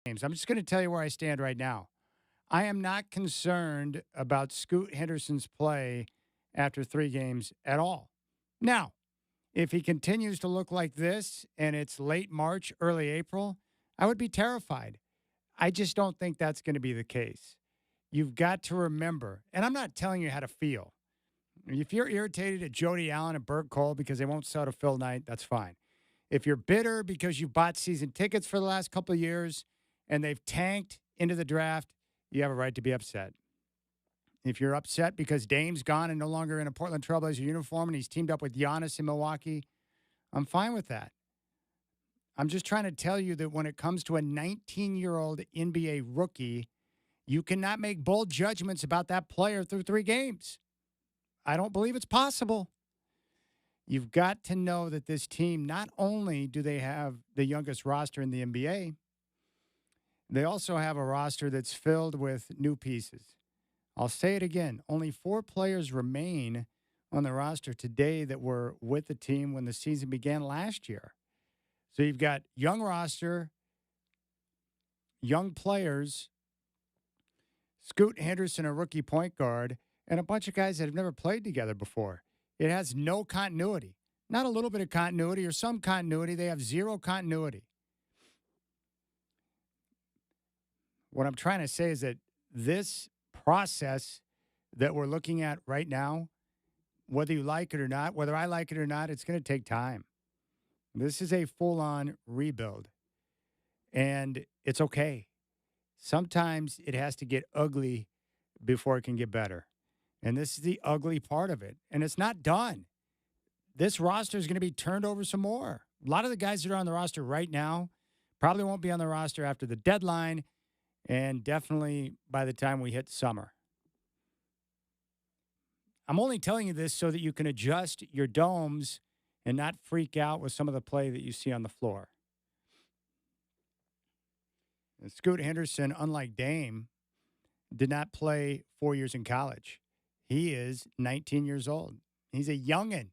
games. I'm just going to tell you where I stand right now. I am not concerned about Scoot Henderson's play after 3 games at all. Now, if he continues to look like this and it's late March, early April, I would be terrified. I just don't think that's going to be the case. You've got to remember, and I'm not telling you how to feel. If you're irritated at Jody Allen and Burt Cole because they won't sell to Phil Knight, that's fine. If you're bitter because you bought season tickets for the last couple of years and they've tanked into the draft, you have a right to be upset. If you're upset because Dame's gone and no longer in a Portland Trailblazer uniform and he's teamed up with Giannis in Milwaukee, I'm fine with that. I'm just trying to tell you that when it comes to a 19-year-old NBA rookie, you cannot make bold judgments about that player through 3 games. I don't believe it's possible. You've got to know that this team, not only do they have the youngest roster in the NBA, they also have a roster that's filled with new pieces. I'll say it again. Only 4 players remain on the roster today that were with the team when the season began last year. So you've got young roster, young players, Scoot Henderson, a rookie point guard, and a bunch of guys that have never played together before. It has no continuity. Not a little bit of continuity or some continuity. They have zero continuity. What I'm trying to say is that this process that we're looking at right now, whether you like it or not, whether I like it or not, it's going to take time. This is a full-on rebuild, and it's okay. Sometimes it has to get ugly before it can get better, and this is the ugly part of it, and it's not done. This roster is going to be turned over some more. A lot of the guys that are on the roster right now probably won't be on the roster after the deadline and definitely by the time we hit summer. I'm only telling you this so that you can adjust your domes and not freak out with some of the play that you see on the floor. And Scoot Henderson, unlike Dame, did not play 4 years in college. He is 19 years old. He's a youngin'.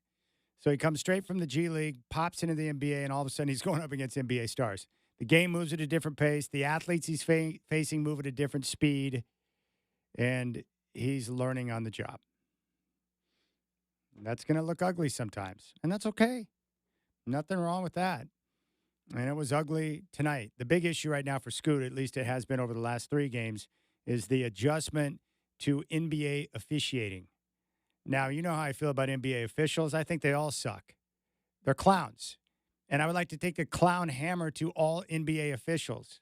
So he comes straight from the G League, pops into the NBA, and all of a sudden he's going up against NBA stars. The game moves at a different pace. The athletes he's facing move at a different speed, and he's learning on the job. That's going to look ugly sometimes, and that's okay. Nothing wrong with that. And it was ugly tonight. The big issue right now for Scoot, at least it has been over the last 3 games, is the adjustment to NBA officiating. Now, you know how I feel about NBA officials. I think they all suck. They're clowns. And I would like to take the clown hammer to all NBA officials.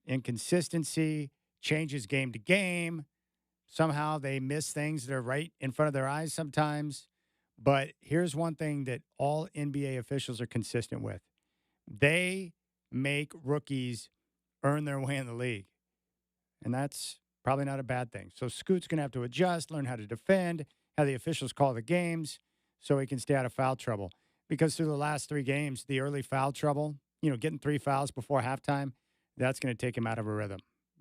Inconsistency, changes game to game. Somehow they miss things that are right in front of their eyes sometimes. But here's one thing that all NBA officials are consistent with. They make rookies earn their way in the league. And that's probably not a bad thing. So Scoot's going to have to adjust, learn how to defend, how the officials call the games so he can stay out of foul trouble. Because through the last 3 games, the early foul trouble, getting 3 fouls before halftime, that's going to take him out of a rhythm.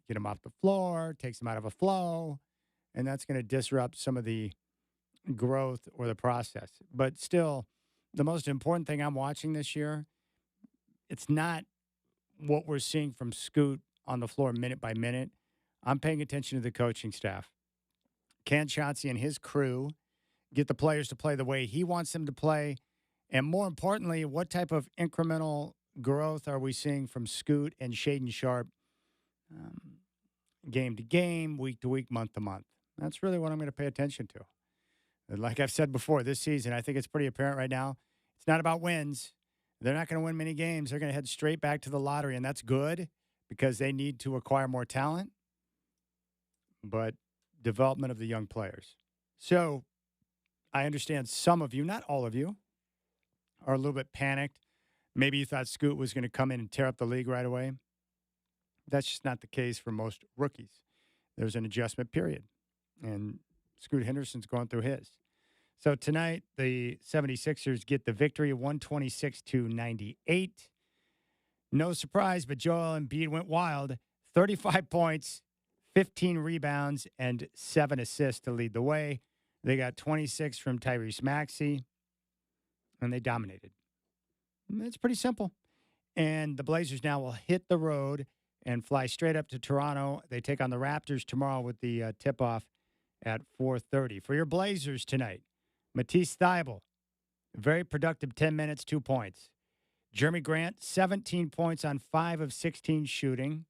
Get him off the floor, takes him out of a flow, and that's going to disrupt some of the growth or the process. But still, the most important thing I'm watching this year, it's not what we're seeing from Scoot on the floor minute by minute. I'm paying attention to the coaching staff. Can Chauncey and his crew get the players to play the way he wants them to play? And more importantly, what type of incremental growth are we seeing from Scoot and Shaedon Sharpe game to game, week to week, month to month? That's really what I'm going to pay attention to. And like I've said before, this season, I think it's pretty apparent right now, it's not about wins. They're not going to win many games. They're going to head straight back to the lottery, and that's good because they need to acquire more talent, but development of the young players. So I understand some of you, not all of you, are a little bit panicked. Maybe you thought Scoot was going to come in and tear up the league right away. That's just not the case for most rookies. There's an adjustment period, and Scoot Henderson's going through his. So tonight, the 76ers get the victory, 126-98. No surprise, but Joel Embiid went wild. 35 points, 15 rebounds, and 7 assists to lead the way. They got 26 from Tyrese Maxey, and they dominated. It's pretty simple. And the Blazers now will hit the road and fly straight up to Toronto. They take on the Raptors tomorrow with the tip-off at 4:30. For your Blazers tonight, Matisse Thybulle, very productive 10 minutes, 2 points. Jeremy Grant, 17 points on 5 of 16 shooting.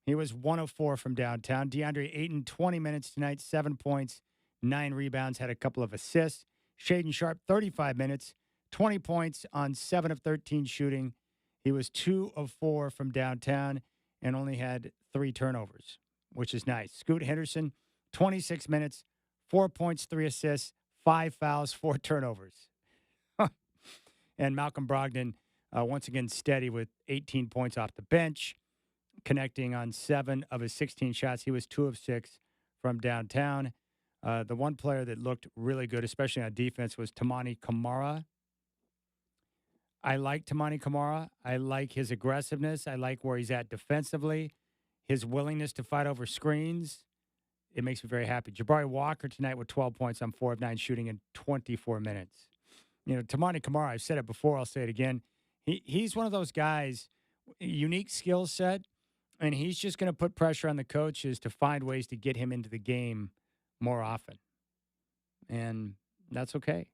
He was 1 of 4 from downtown. DeAndre Ayton, 20 minutes tonight, 7 points, 9 rebounds, had a couple of assists. Shaden Sharp, 35 minutes, 20 points on 7 of 13 shooting. He was 2 of 4 from downtown and only had 3 turnovers, which is nice. Scoot Henderson, 26 minutes, 4 points, 3 assists, 5 fouls, 4 turnovers. And Malcolm Brogdon, once again, steady with 18 points off the bench, connecting on 7 of his 16 shots. He was 2 of 6 from downtown. The one player that looked really good, especially on defense, was Tamani Kamara. I like Tamani Kamara. I like his aggressiveness. I like where he's at defensively. His willingness to fight over screens. It makes me very happy. Jabari Walker tonight with 12 points on 4 of 9 shooting in 24 minutes. You know, Tamani Kamara, I've said it before, I'll say it again. He's one of those guys, unique skill set, and he's just going to put pressure on the coaches to find ways to get him into the game more often. And that's okay.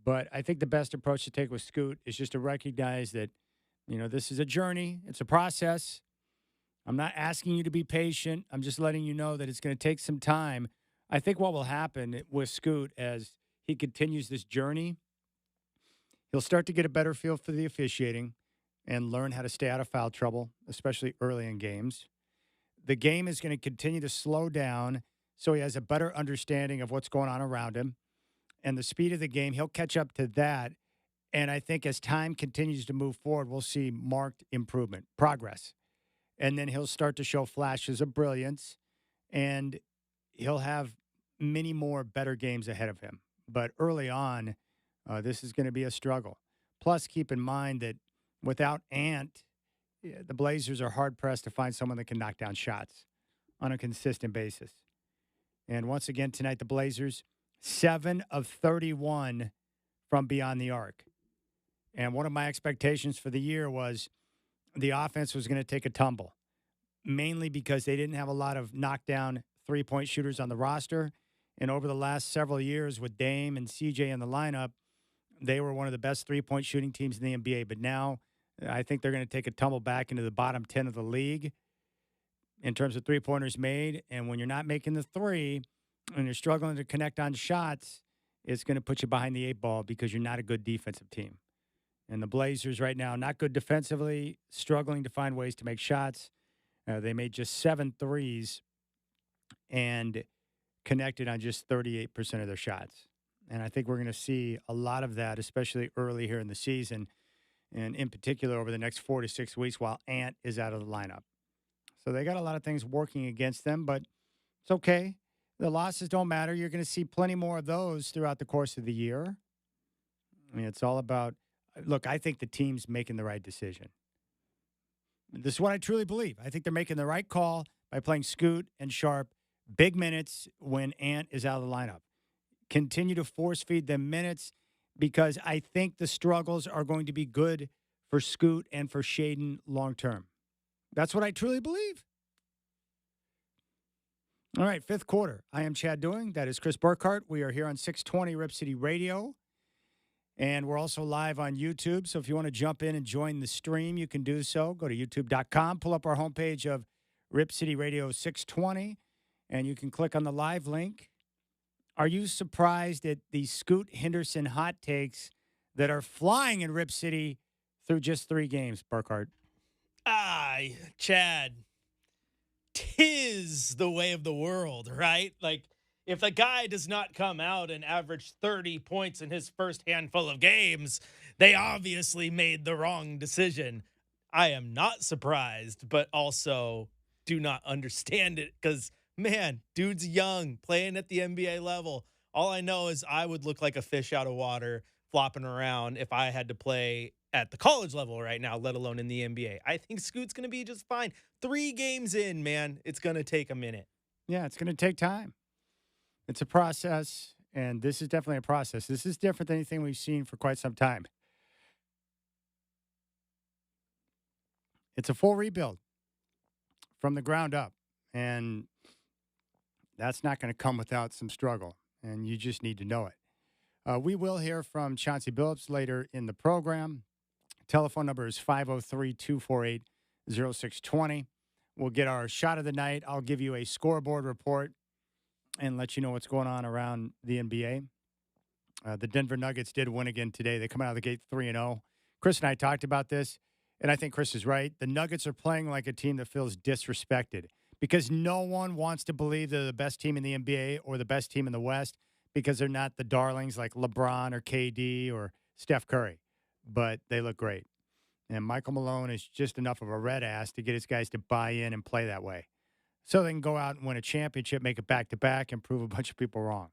But I think the best approach to take with Scoot is just to recognize that, you know, this is a journey. It's a process. I'm not asking you to be patient. I'm just letting you know that it's going to take some time. I think what will happen with Scoot as he continues this journey, he'll start to get a better feel for the officiating and learn how to stay out of foul trouble, especially early in games. The game is going to continue to slow down so he has a better understanding of what's going on around him. And the speed of the game, he'll catch up to that. And I think as time continues to move forward, we'll see marked improvement, progress. And then he'll start to show flashes of brilliance, and he'll have many more better games ahead of him. But early on, this is going to be a struggle. Plus, keep in mind that without Ant, the Blazers are hard-pressed to find someone that can knock down shots on a consistent basis. And once again, tonight, the Blazers, 7 of 31 from beyond the arc. And one of my expectations for the year was the offense was going to take a tumble, mainly because they didn't have a lot of knockdown three-point shooters on the roster. And over the last several years with Dame and CJ in the lineup, they were one of the best three-point shooting teams in the NBA. But now I think they're going to take a tumble back into the bottom 10 of the league in terms of three-pointers made. And when you're not making the three and you're struggling to connect on shots, it's going to put you behind the 8 ball because you're not a good defensive team. And the Blazers right now, not good defensively, struggling to find ways to make shots. They made just 7 threes and connected on just 38% of their shots. And I think we're going to see a lot of that, especially early here in the season, and in particular over the next 4 to 6 weeks while Ant is out of the lineup. So they got a lot of things working against them, but it's okay. The losses don't matter. You're going to see plenty more of those throughout the course of the year. I mean, it's all about, look, I think the team's making the right decision. This is what I truly believe. I think they're making the right call by playing Scoot and Sharp big minutes when Ant is out of the lineup. Continue to force feed them minutes because I think the struggles are going to be good for Scoot and for Shaden long term. That's what I truly believe. All right, fifth quarter. I am Chad Doing. That is Chris Burkhardt. We are here on 620 Rip City Radio. And we're also live on YouTube. So if you want to jump in and join the stream, you can do so. Go to youtube.com, pull up our homepage of Rip City Radio 620, and you can click on the live link. Are you surprised at the Scoot Henderson hot takes that are flying in Rip City through just 3 games, Burkhardt? Chad, 'tis the way of the world, right? Like, if a guy does not come out and average 30 points in his first handful of games, they obviously made the wrong decision. I am not surprised, but also do not understand it because, man, dude's young, playing at the NBA level. All I know is I would look like a fish out of water flopping around if I had to play at the college level right now, let alone in the NBA. I think Scoot's going to be just fine. 3 games in, man, it's going to take a minute. Yeah, it's going to take time. It's a process, and this is definitely a process. This is different than anything we've seen for quite some time. It's a full rebuild from the ground up. And that's not going to come without some struggle. And you just need to know it. We will hear from Chauncey Billups later in the program. Telephone number is 503 248 0620. We'll get our shot of the night. I'll give you a scoreboard report and let you know what's going on around the NBA. The Denver Nuggets did win again today. They come out of the gate 3-0. Chris and I talked about this, and I think Chris is right. The Nuggets are playing like a team that feels disrespected because no one wants to believe they're the best team in the NBA or the best team in the West because they're not the darlings like LeBron or KD or Steph Curry. But they look great. And Michael Malone is just enough of a red ass to get his guys to buy in and play that way. So they can go out and win a championship, make it back-to-back, and prove a bunch of people wrong.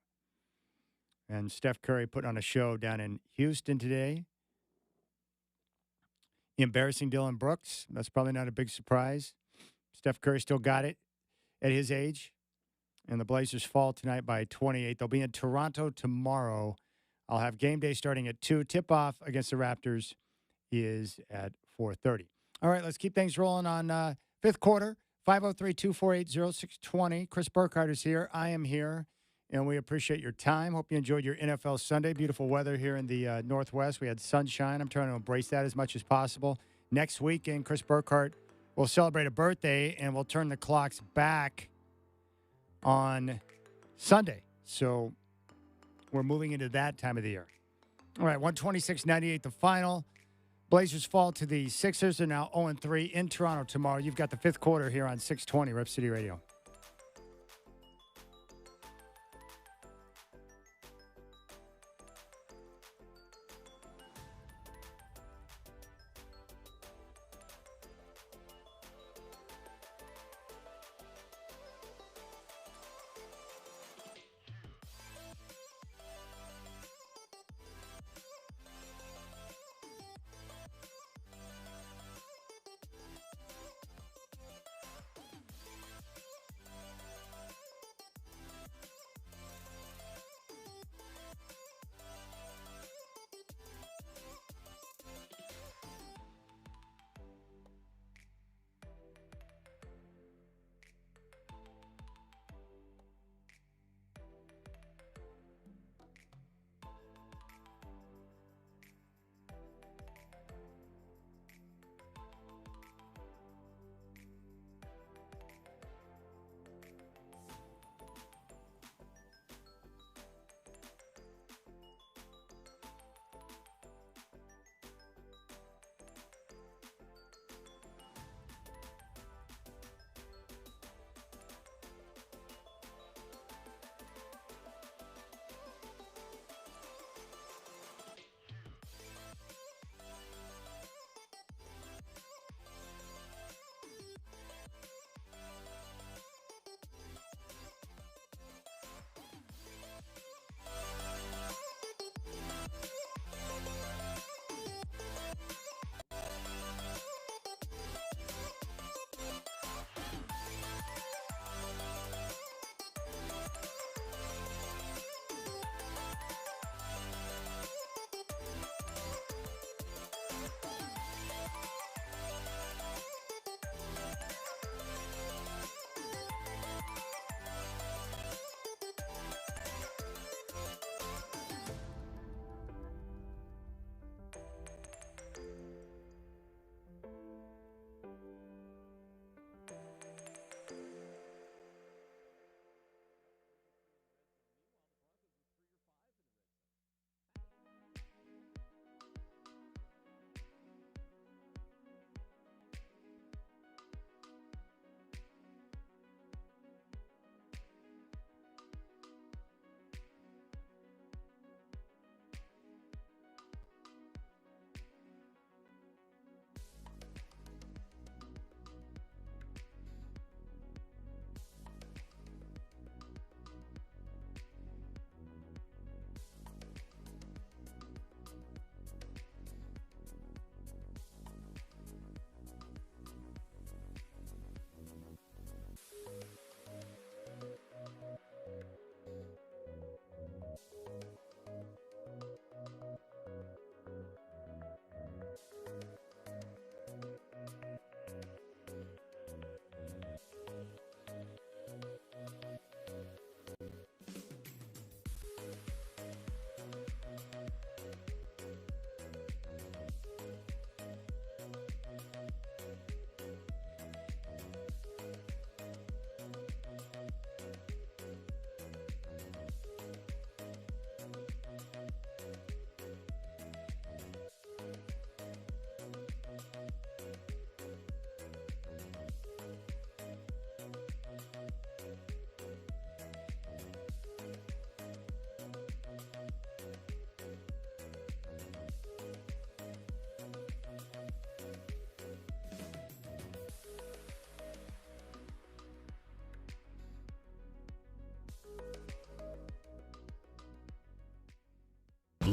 And Steph Curry put on a show down in Houston today. Embarrassing Dylan Brooks. That's probably not a big surprise. Steph Curry still got it at his age. And the Blazers fall tonight by 28. They'll be in Toronto tomorrow. I'll have game day starting at 2. Tip-off against the Raptors is at 4:30. All right, let's keep things rolling on fifth quarter. 503-248-0620. Chris Burkhardt is here. I am here, and we appreciate your time. Hope you enjoyed your NFL Sunday. Beautiful weather here in the Northwest. We had sunshine. I'm trying to embrace that as much as possible. Next weekend, Chris Burkhardt will celebrate a birthday, and we'll turn the clocks back on Sunday. So we're moving into that time of the year. All right, 126-98 the final. Blazers fall to the Sixers. They're now 0-3 in Toronto tomorrow. You've got the fifth quarter here on 620 Rep City Radio.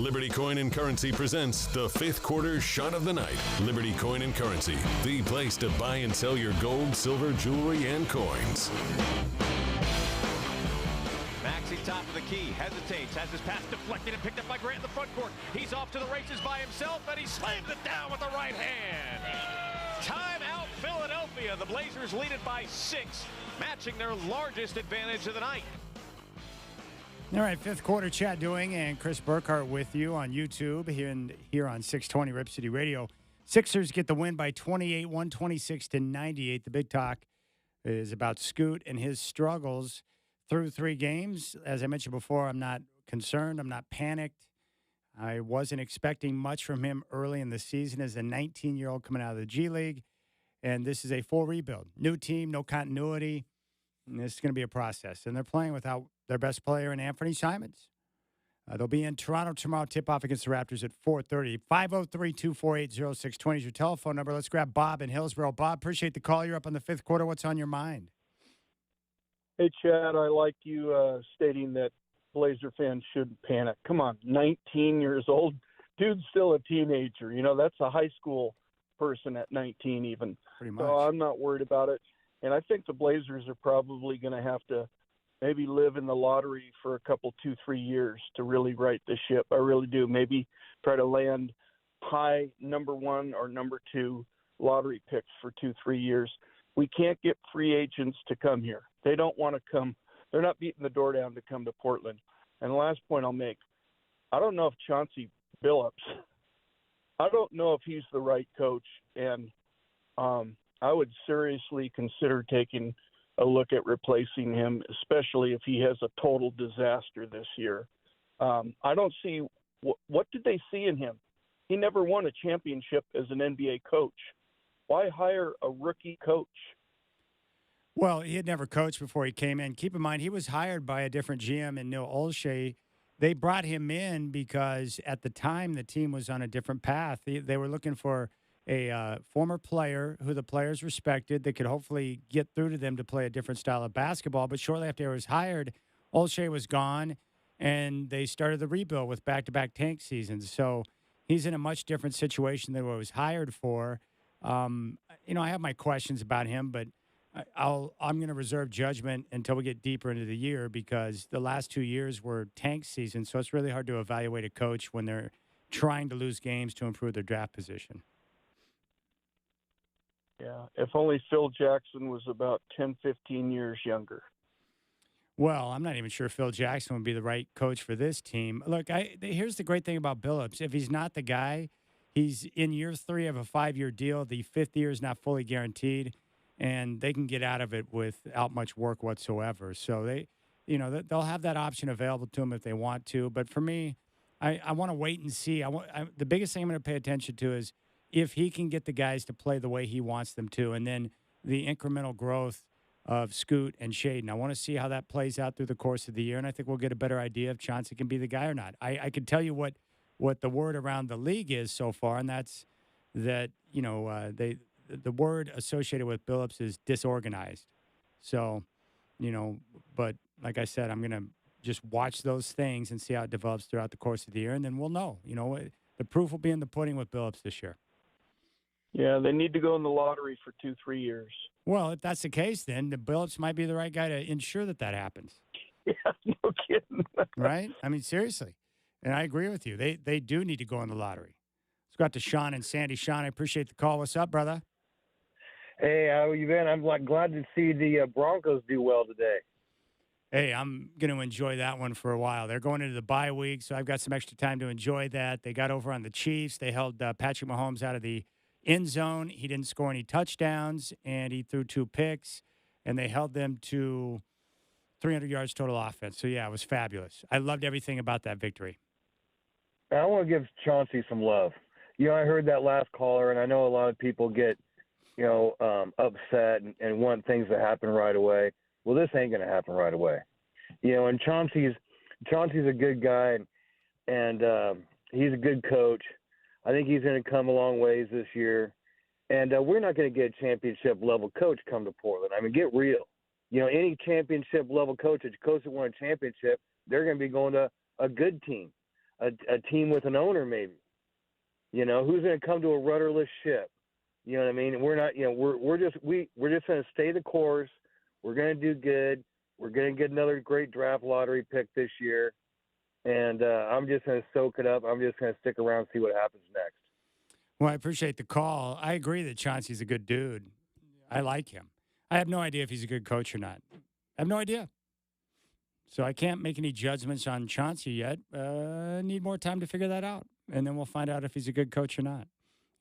Liberty Coin and Currency presents the fifth quarter shot of the night. Liberty Coin and Currency, the place to buy and sell your gold, silver, jewelry, and coins. Maxey, top of the key, hesitates, has his pass deflected and picked up by Grant in the front court. He's off to the races by himself, and he slams it down with the right hand. Timeout, Philadelphia. The Blazers lead it by 6, matching their largest advantage of the night. All right, fifth quarter chat Doing and Chris Burkhardt with you on YouTube here on 620 Rip City Radio. Sixers get the win by 28, 126-98. The big talk is about Scoot and his struggles through 3 games. As I mentioned before, I'm not concerned. I'm not panicked. I wasn't expecting much from him early in the season as a 19-year-old coming out of the G League. And this is a full rebuild. New team, no continuity. And this is going to be a process. And they're playing without their best player in Anthony Simons. They'll be in Toronto tomorrow, tip-off against the Raptors at 4:30. 503-248-0620 is your telephone number. Let's grab Bob in Hillsborough. Bob, appreciate the call. You're up on the fifth quarter. What's on your mind? Hey, Chad, I like you stating that Blazer fans shouldn't panic. Come on, 19 years old. Dude's still a teenager. You know, that's a high school person at 19 even. Pretty much. So I'm not worried about it. And I think the Blazers are probably going to have to maybe live in the lottery for a couple, 2-3 years to really right the ship. I really do. Maybe try to land high number 1 or number 2 lottery picks for 2-3 years. We can't get free agents to come here. They don't want to come. They're not beating the door down to come to Portland. And the last point I'll make, I don't know if Chauncey Billups, I don't know if he's the right coach. And I would seriously consider taking a look at replacing him, especially if he has a total disaster this year. I don't see what did they see in him? He never won a championship as an NBA coach. Why hire a rookie coach? Well, he had never coached before he came in. Keep in mind, he was hired by a different GM in Neil Olshey. They brought him in because at the time the team was on a different path. They were looking for a former player who the players respected that could hopefully get through to them to play a different style of basketball. But shortly after he was hired, Olshey was gone, and they started the rebuild with back-to-back tank seasons. So he's in a much different situation than what he was hired for. I have my questions about him, but I'm going to reserve judgment until we get deeper into the year because the last 2 years were tank seasons. So it's really hard to evaluate a coach when they're trying to lose games to improve their draft position. Yeah, if only Phil Jackson was about 10, 15 years younger. Well, I'm not even sure Phil Jackson would be the right coach for this team. Look, here's the great thing about Billups. If he's not the guy, he's in year 3 of a 5-year deal. The 5th year is not fully guaranteed, and they can get out of it without much work whatsoever. So they'll have that option available to them if they want to. But for me, I want to wait and see. The biggest thing I'm going to pay attention to is if he can get the guys to play the way he wants them to, and then the incremental growth of Scoot and Shaden. I want to see how that plays out through the course of the year, and I think we'll get a better idea if Chauncey can be the guy or not. I can tell you what the word around the league is so far, and that's that, the word associated with Billups is disorganized. So, but like I said, I'm going to just watch those things and see how it develops throughout the course of the year, and then we'll know. The proof will be in the pudding with Billups this year. Yeah, they need to go in the lottery for 2-3 years. Well, if that's the case, then the Billups might be the right guy to ensure that happens. Yeah, no kidding. Right? I mean, seriously. And I agree with you. They do need to go in the lottery. Let's go out to Sean and Sandy. Sean, I appreciate the call. What's up, brother? Hey, how you been? I'm glad to see the Broncos do well today. Hey, I'm going to enjoy that one for a while. They're going into the bye week, so I've got some extra time to enjoy that. They got over on the Chiefs. They held Patrick Mahomes out of the end zone. He didn't score any touchdowns, and he threw 2 picks, and they held them to 300 yards total offense. So, yeah, it was fabulous. I loved everything about that victory. I want to give Chauncey some love. I heard that last caller, and I know a lot of people get, upset and want things to happen right away. Well, this ain't going to happen right away. And Chauncey's a good guy, and he's a good coach. I think he's going to come a long ways this year. And we're not going to get a championship-level coach come to Portland. I mean, get real. Any championship-level coach that won a championship, they're going to be going to a good team. a team with an owner maybe. You know, who's going to come to a rudderless ship? You know what I mean? We're not, you know, we're just going to stay the course. We're going to do good. We're going to get another great draft lottery pick this year. And I'm just going to soak it up. I'm just going to stick around and see what happens next. Well, I appreciate the call. I agree that Chauncey's a good dude. I like him. I have no idea if he's a good coach or not. I have no idea. So I can't make any judgments on Chauncey yet. Need more time to figure that out. And then we'll find out if he's a good coach or not.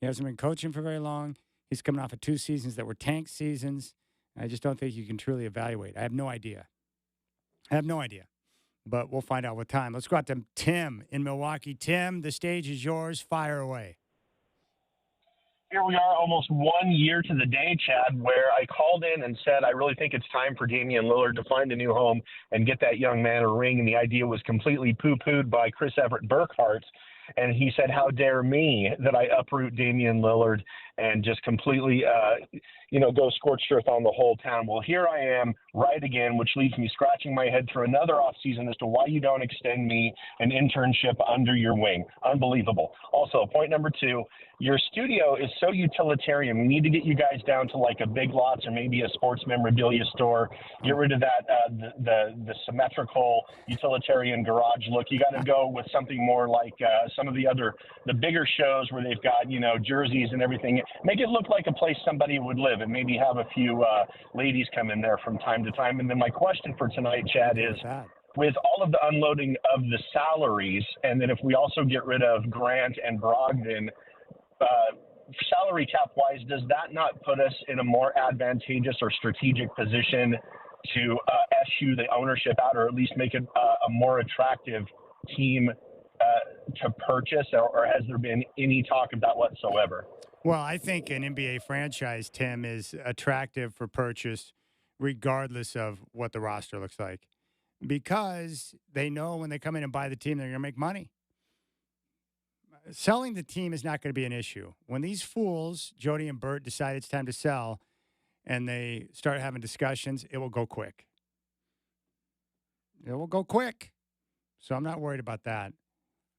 He hasn't been coaching for very long. He's coming off of 2 seasons that were tank seasons. I just don't think you can truly evaluate. I have no idea. But we'll find out with time. Let's go out to Tim in Milwaukee. Tim, the stage is yours. Fire away. Here we are almost 1 year to the day, Chad, where I called in and said I really think it's time for Damian Lillard to find a new home and get that young man a ring. And the idea was completely poo-pooed by Chris Burkhardt. And he said, how dare me that I uproot Damian Lillard and just completely, go scorched earth on the whole town. Well, here I am right again, which leaves me scratching my head through another offseason as to why you don't extend me an internship under your wing. Unbelievable. Also, point number 2, your studio is so utilitarian. We need to get you guys down to like a Big Lots or maybe a sports memorabilia store. Get rid of that, the symmetrical utilitarian garage look. You got to go with something more like some of the bigger shows where they've got, jerseys and everything. Make it look like a place somebody would live and maybe have a few ladies come in there from time to time. And then my question for tonight, Chad, is with all of the unloading of the salaries, and then if we also get rid of Grant and Brogdon, salary cap wise, does that not put us in a more advantageous or strategic position to eschew the ownership out, or at least make it a more attractive team to purchase, or has there been any talk of that whatsoever? Well, I think an NBA franchise, Tim, is attractive for purchase regardless of what the roster looks like, because they know when they come in and buy the team, they're going to make money. Selling the team is not going to be an issue. When these fools, Jody and Bert, decide it's time to sell and they start having discussions, it will go quick. It will go quick. So I'm not worried about that.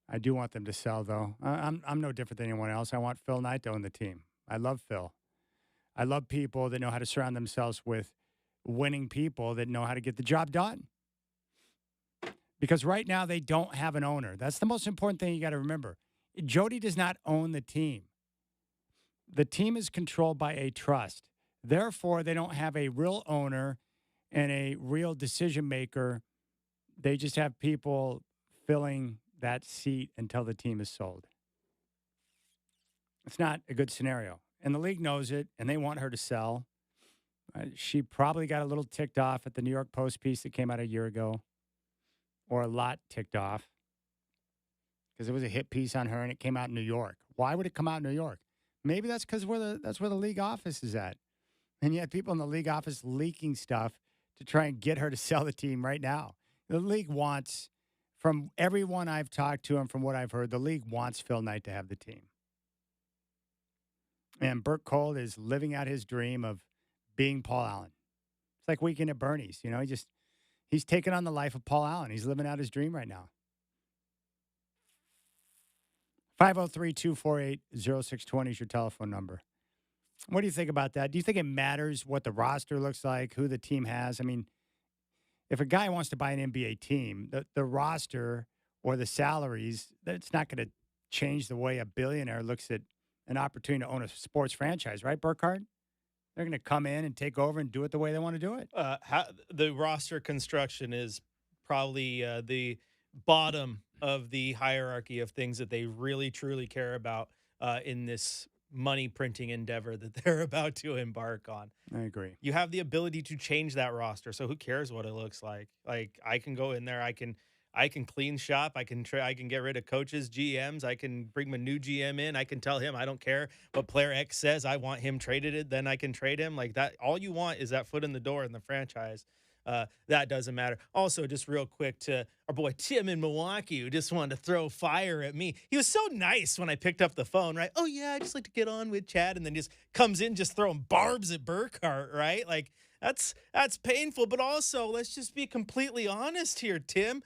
I do want them to sell, though. I'm no different than anyone else. I want Phil Knight to own the team. I love Phil. I love people that know how to surround themselves with winning people that know how to get the job done. Because right now they don't have an owner. That's the most important thing you got to remember. Jody does not own the team. The team is controlled by a trust. Therefore, they don't have a real owner and a real decision maker. They just have people filling that seat until the team is sold. It's not a good scenario. And the league knows it, and they want her to sell. She probably got a little ticked off at the New York Post piece that came out a year ago, or a lot ticked off, because it was a hit piece on her, and it came out in New York. Why would it come out in New York? Maybe that's because that's where the league office is at. And yet people in the league office leaking stuff to try and get her to sell the team right now. The league wants, from everyone I've talked to and from what I've heard, the league wants Phil Knight to have the team. And Burt Cole is living out his dream of being Paul Allen. It's like Weekend at Bernie's. He's taken on the life of Paul Allen. He's living out his dream right now. 503-248-0620 is your telephone number. What do you think about that? Do you think it matters what the roster looks like, who the team has? I mean, if a guy wants to buy an NBA team, the roster or the salaries, that's not going to change the way a billionaire looks at an opportunity to own a sports franchise, right, Burkhardt? They're going to come in and take over and do it the way they want to do it. The roster construction is probably the bottom of the hierarchy of things that they really, truly care about in this money printing endeavor that they're about to embark on. I agree. You have the ability to change that roster, so who cares what it looks like? Like, I can go in there, I can clean shop, I can get rid of coaches, GMs, I can bring a new GM in, I can tell him I don't care what player X says, I want him traded, then I can trade him. Like that, all you want is that foot in the door in the franchise. That doesn't matter. Also, just real quick to our boy Tim in Milwaukee, who just wanted to throw fire at me. He was so nice when I picked up the phone, right? Oh, yeah, I just like to get on with Chad, and then just comes in just throwing barbs at Burkhardt, right? Like, that's painful. But also, let's just be completely honest here, Tim.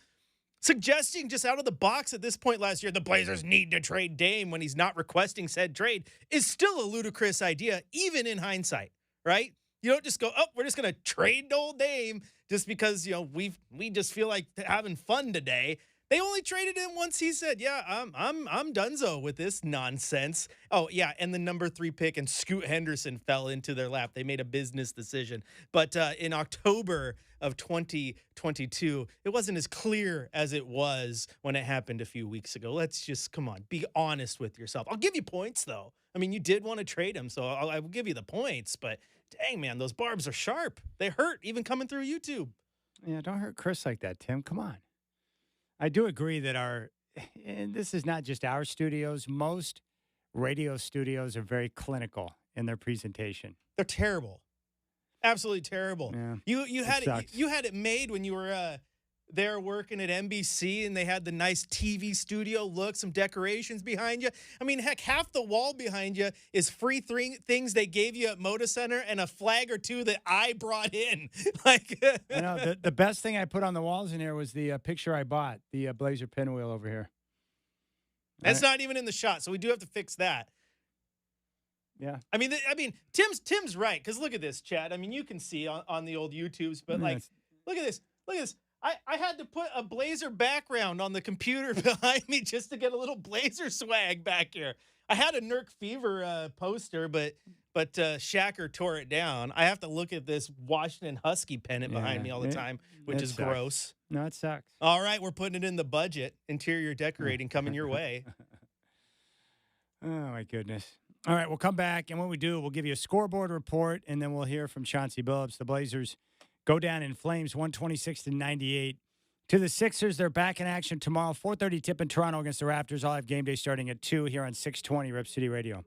Suggesting just out of the box at this point last year, the Blazers need to trade Dame when he's not requesting said trade is still a ludicrous idea, even in hindsight, right? You don't just go, oh, we're just going to trade old Dame just because, we just feel like having fun today. They only traded him once he said, yeah, I'm donezo with this nonsense. Oh, yeah, and the number 3 pick and Scoot Henderson fell into their lap. They made a business decision. But in October of 2022, it wasn't as clear as it was when it happened a few weeks ago. Let's just, come on, be honest with yourself. I'll give you points, though. I mean, you did want to trade him, so I will give you the points. But dang, man, those barbs are sharp. They hurt even coming through YouTube. Yeah, don't hurt Chris like that, Tim. Come on. I do agree that and this is not just our studios, most radio studios are very clinical in their presentation. They're terrible. Absolutely terrible. Yeah, You had it made when you were there working at NBC and they had the nice TV studio look, some decorations behind you. I mean, heck, half the wall behind you is free things they gave you at Moda Center and a flag or two that I brought in. Like, the best thing I put on the walls in here was the picture I bought, the Blazer pinwheel over here. That's not even in the shot, so we do have to fix that. Yeah. I mean, Tim's right, because look at this, Chad. I mean, you can see on the old YouTubes, but look at this. Look at this. I had to put a Blazer background on the computer behind me just to get a little Blazer swag back here. I had a Nurk Fever poster, but Shacker tore it down. I have to look at this Washington Husky pennant behind me all the time, which is gross. No, it sucks. All right, we're putting it in the budget. Interior decorating coming your way. Oh, my goodness. All right, we'll come back, and when we do, we'll give you a scoreboard report, and then we'll hear from Chauncey Billups. The Blazers go down in flames, 126-98. To the Sixers, they're back in action tomorrow, 4:30 tip in Toronto against the Raptors. I'll have game day starting at 2 here on 620 Rip City Radio.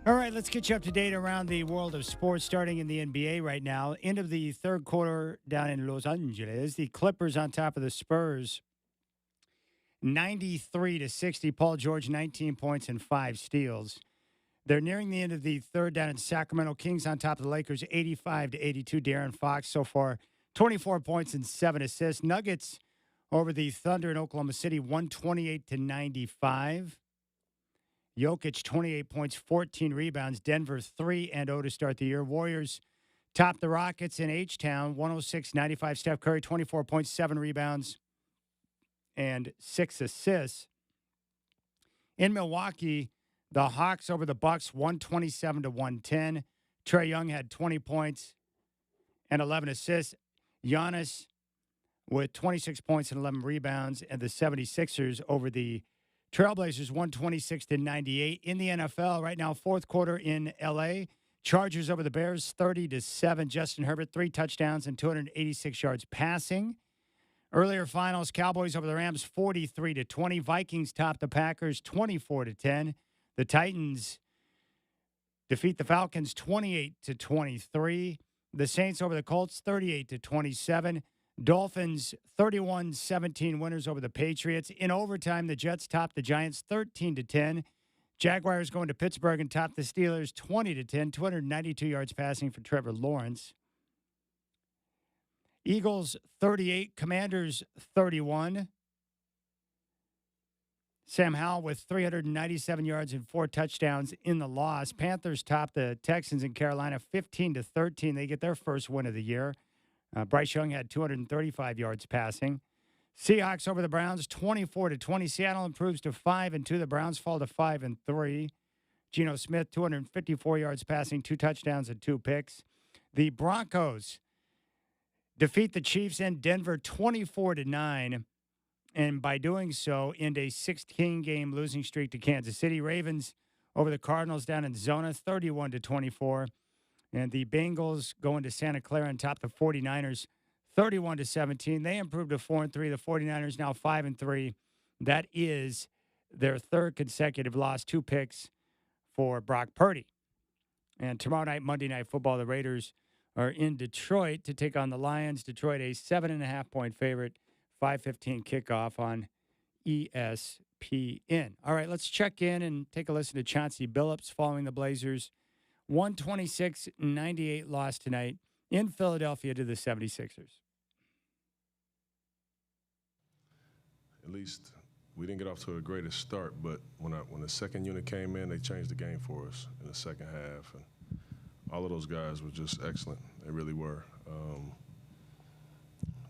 All right, let's get you up to date around the world of sports, starting in the NBA right now. End of the third quarter down in Los Angeles. The Clippers on top of the Spurs, 93-60. Paul George, 19 points and 5 steals. They're nearing the end of the third down in Sacramento. Kings on top of the Lakers, 85-82. De'Aaron Fox so far, 24 points and 7 assists. Nuggets over the Thunder in Oklahoma City, 128-95. Jokic, 28 points, 14 rebounds. Denver, 3-0 to start the year. Warriors top the Rockets in H-Town, 106-95. Steph Curry, 24 points, 7 rebounds, and 6 assists. In Milwaukee, the Hawks over the Bucks, 127-110. Trae Young had 20 points and 11 assists. Giannis with 26 points and 11 rebounds. And the 76ers over the Trailblazers, 126-98. In the NFL right now, fourth quarter in L.A., Chargers over the Bears, 30-7. Justin Herbert, 3 touchdowns and 286 yards passing. Earlier finals, Cowboys over the Rams, 43-20. Vikings top the Packers, 24-10. The Titans defeat the Falcons, 28-23. The Saints over the Colts, 38-27. Dolphins, 31-17 winners over the Patriots. In overtime, the Jets topped the Giants, 13-10. Jaguars going to Pittsburgh and topped the Steelers, 20-10. 292 yards passing for Trevor Lawrence. Eagles, 38. Commanders, 31. Sam Howell with 397 yards and 4 touchdowns in the loss. Panthers top the Texans in Carolina, 15-13. They get their first win of the year. Bryce Young had 235 yards passing. Seahawks over the Browns, 24-20. Seattle improves to 5-2. The Browns fall to 5-3. Geno Smith, 254 yards passing, 2 touchdowns and 2 picks. The Broncos defeat the Chiefs in Denver, 24-9. And by doing so, end a 16-game losing streak to Kansas City. Ravens over the Cardinals down in Zona, 31-24. And the Bengals going to Santa Clara and top the 49ers, 31-17. They improved to 4-3. The 49ers now 5-3. That is their third consecutive loss. 2 picks for Brock Purdy. And tomorrow night, Monday Night Football, the Raiders are in Detroit to take on the Lions. Detroit, a 7.5-point favorite. 5:15 kickoff on ESPN. All right, let's check in and take a listen to Chauncey Billups following the Blazers' 126-98 loss tonight in Philadelphia to the 76ers. At least we didn't get off to a greatest start, but when the second unit came in, they changed the game for us in the second half. And all of those guys were just excellent. They really were.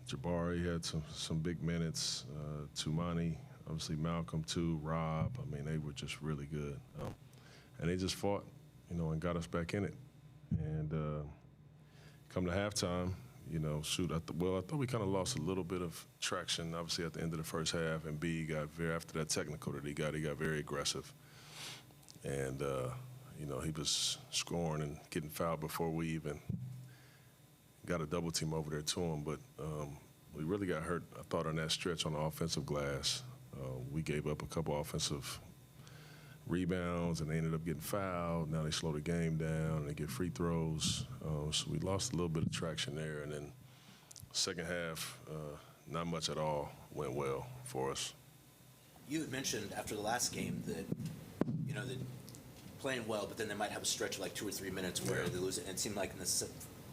Jabari had some big minutes. Tumani, obviously Malcolm too, Rob. I mean, they were just really good. And they just fought, and got us back in it. And come to halftime, I thought we kind of lost a little bit of traction, obviously, at the end of the first half. And B got after that technical that he got very aggressive. And, he was scoring and getting fouled before we even got a double team over there to him. But we really got hurt, I thought, on that stretch on the offensive glass. We gave up a couple offensive rebounds, and they ended up getting fouled. Now they slow the game down, and they get free throws. So we lost a little bit of traction there. And then second half, not much at all went well for us. You had mentioned after the last game that, that playing well, but then they might have a stretch of like 2 or 3 minutes where they lose it. And it seemed like in the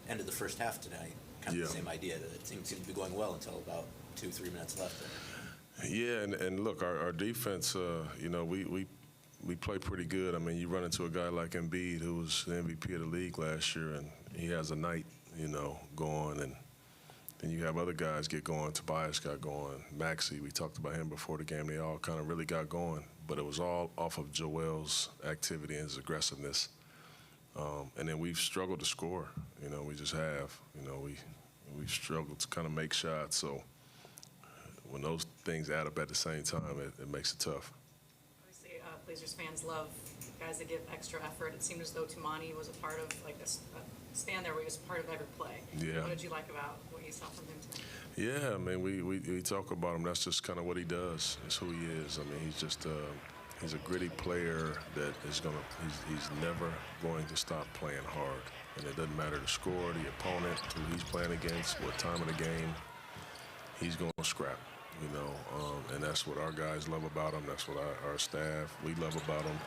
end of the first half tonight, kind of the same idea, that it seemed to be going well until about 2-3 minutes left there. Yeah, and look, our defense, we play pretty good. I mean, you run into a guy like Embiid, who was the MVP of the league last year, and he has a night, going. And then you have other guys get going. Tobias got going. Maxey, we talked about him before the game. They all kind of really got going. But it was all off of Joel's activity and his aggressiveness. And then we've struggled to score. We just have. We've struggled to kind of make shots. So when those things add up at the same time, it makes it tough. Obviously, Blazers fans love guys that give extra effort. It seemed as though Tumani was a part of a span there where he was part of every play. Yeah. What did you like about what you saw from him tonight? Yeah, I mean, we talk about him. That's just kind of what he does. That's who he is. I mean, he's just He's a gritty player that is he's never going to stop playing hard. And it doesn't matter the score, the opponent, who he's playing against, what time of the game, he's going to scrap, and that's what our guys love about him. That's what our staff, we love about him.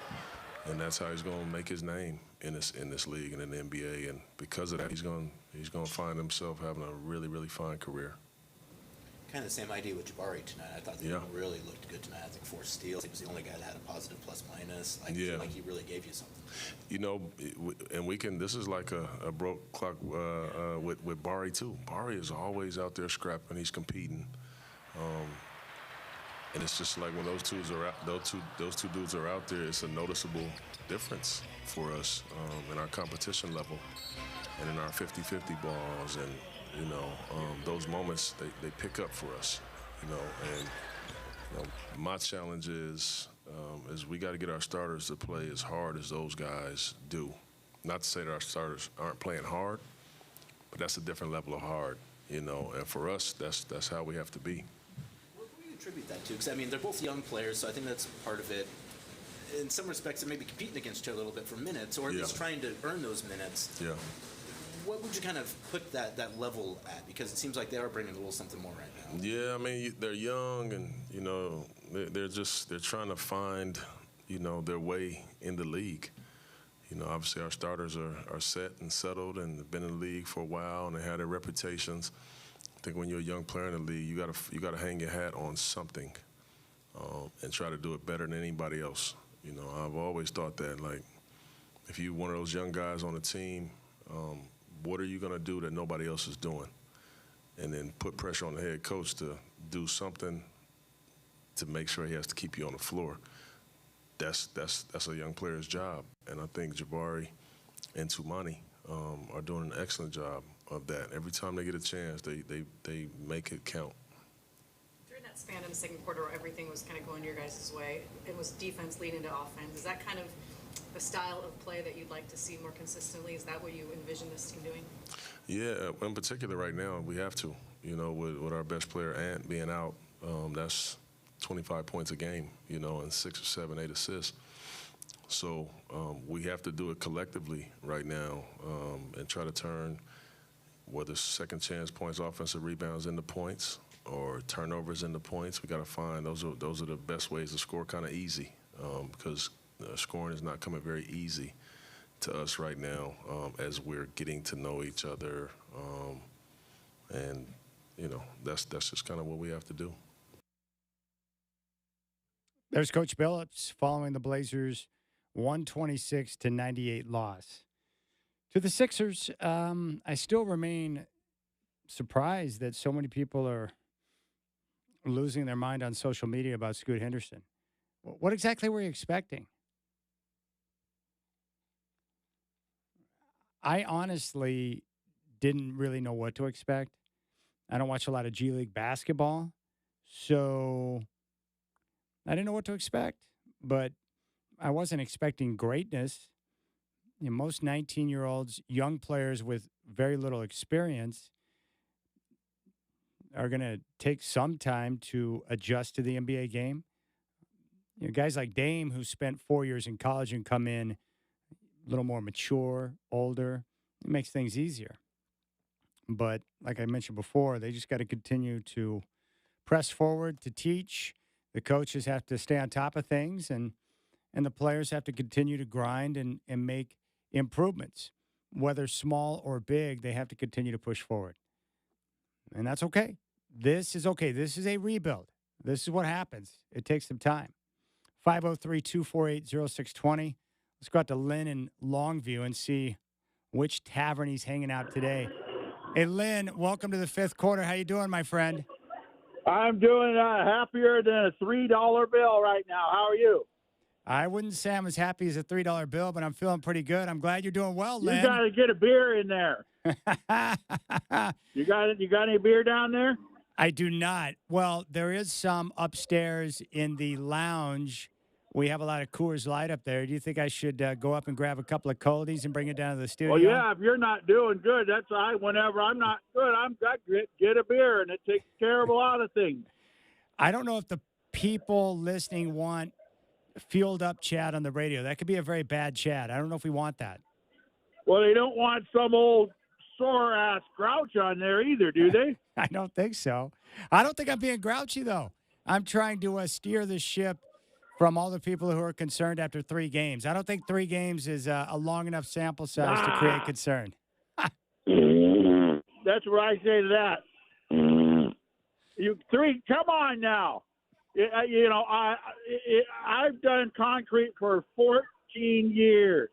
And that's how he's going to make his name in this league and in the NBA. And because of that, he's going to find himself having a really, really fine career. Kind of the same idea with Jabari tonight. I thought that he really looked good tonight. I think 4 steals. He was the only guy that had a positive plus-minus. I feel like he really gave you something. And we can. This is like a broke clock with Bari too. Bari is always out there scrapping. He's competing. And it's just like when those two dudes are out there, it's a noticeable difference for us in our competition level and in our 50-50 balls, and those moments they pick up for us, and my challenge is we got to get our starters to play as hard as those guys do. Not to say that our starters aren't playing hard, but that's a different level of hard, and for us that's how we have to be. Attribute that to, because I mean they're both young players, so I think that's part of it. In some respects, they may be competing against each other a little bit for minutes, or at least trying to earn those minutes. Yeah. What would you kind of put that level at? Because it seems like they are bringing a little something more right now. Yeah, I mean they're young, and they're trying to find their way in the league. Obviously our starters are set and settled and have been in the league for a while, and they have their reputations. I think when you're a young player in the league, you gotta hang your hat on something, and try to do it better than anybody else. I've always thought that, like, if you're one of those young guys on the team, what are you gonna do that nobody else is doing? And then put pressure on the head coach to do something to make sure he has to keep you on the floor. That's a young player's job, and I think Jabari and Tumani are doing an excellent job of that. Every time they get a chance, they make it count. During that span in the second quarter where everything was kind of going your guys' way, it was defense leading to offense. Is that kind of the style of play that you'd like to see more consistently? Is that what you envision this team doing? Yeah, in particular right now, we have to. With our best player, Ant, being out, that's 25 points a game, and 6 or 7, 8 assists. So we have to do it collectively right now, and try to turn whether second chance points, offensive rebounds into points, or turnovers into points. We got to find those are the best ways to score kind of easy, because scoring is not coming very easy to us right now, as we're getting to know each other, and that's just kind of what we have to do. There's Coach Billups following the Blazers' 126-98 loss to the Sixers. I still remain surprised that so many people are losing their mind on social media about Scoot Henderson. What exactly were you expecting? I honestly didn't really know what to expect. I don't watch a lot of G League basketball, so I didn't know what to expect. But I wasn't expecting greatness. Most 19-year-olds, young players with very little experience, are going to take some time to adjust to the NBA game. Guys like Dame, who spent 4 years in college and come in a little more mature, older, it makes things easier. But like I mentioned before, they just got to continue to press forward, to teach. The coaches have to stay on top of things, and the players have to continue to grind and make improvements. Whether small or big, they have to continue to push forward. And that's okay. This is okay. This is a rebuild. This is what happens. It takes some time. 503-248-0620. Let's go out to Lynn in Longview and see which tavern he's hanging out today. Hey, Lynn, welcome to the fifth quarter. How you doing, my friend? I'm doing happier than a $3 bill right now. How are you? I wouldn't say I'm as happy as a $3 bill, but I'm feeling pretty good. I'm glad you're doing well, Lynn. You got to get a beer in there. You got any beer down there? I do not. Well, there is some upstairs in the lounge. We have a lot of Coors Light up there. Do you think I should go up and grab a couple of coldies and bring it down to the studio? Well, yeah, if you're not doing good, that's all right. Whenever I'm not good, get a beer, and it takes care of a lot of things. I don't know if the people listening want fueled up Chad on the radio. That could be a very bad Chad. I don't know if we want that. Well, they don't want some old sore-ass grouch on there either, do they? I don't think so. I don't think I'm being grouchy, though. I'm trying to steer the ship from all the people who are concerned after 3 games. I don't think 3 games is a long enough sample size to create concern. That's what I say to that. Come on now. I've done concrete for 14 years.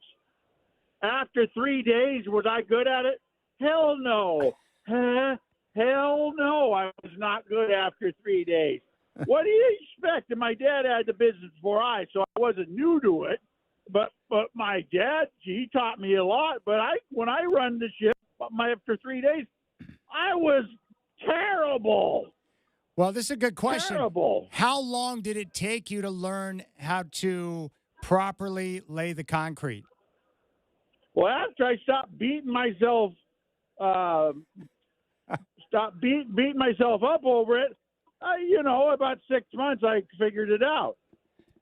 After 3 days, was I good at it? Hell no. Hell no, I was not good after 3 days. What do you expect? And my dad had the business before so I wasn't new to it. But my dad, he taught me a lot. But when I run the ship, after 3 days, I was terrible. Well, this is a good question. Terrible. How long did it take you to learn how to properly lay the concrete? Well, after I stopped beating myself, beating myself up over it, about 6 months I figured it out.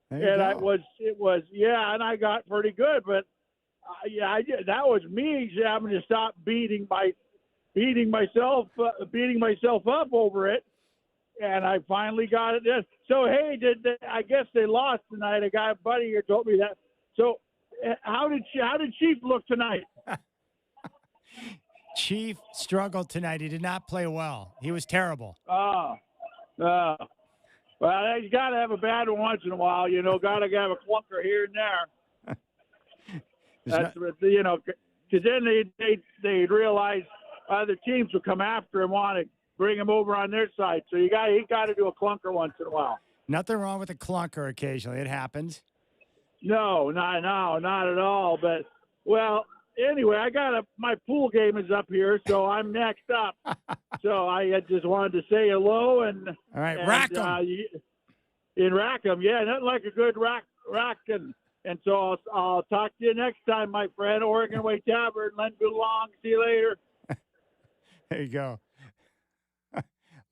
And and I got pretty good. But that was me having to stop beating myself up over it. And I finally got it. So, hey, I guess they lost tonight. A buddy here told me that. So, how did Chief look tonight? Chief struggled tonight. He did not play well. He was terrible. Well, you got to have a bad one once in a while. Got to have a clunker here and there. That's because then they realize other teams will come after him, want to bring him over on their side. So he got to do a clunker once in a while. Nothing wrong with a clunker occasionally. It happens. No, not at all. But well, anyway, my pool game is up here, so I'm next up. So I just wanted to say hello and all right, Rackham. In Rackham, yeah, nothing like a good Rackham. And so I'll talk to you next time, my friend. Oregon Way Tavern, Lenview Long. See you later. There you go.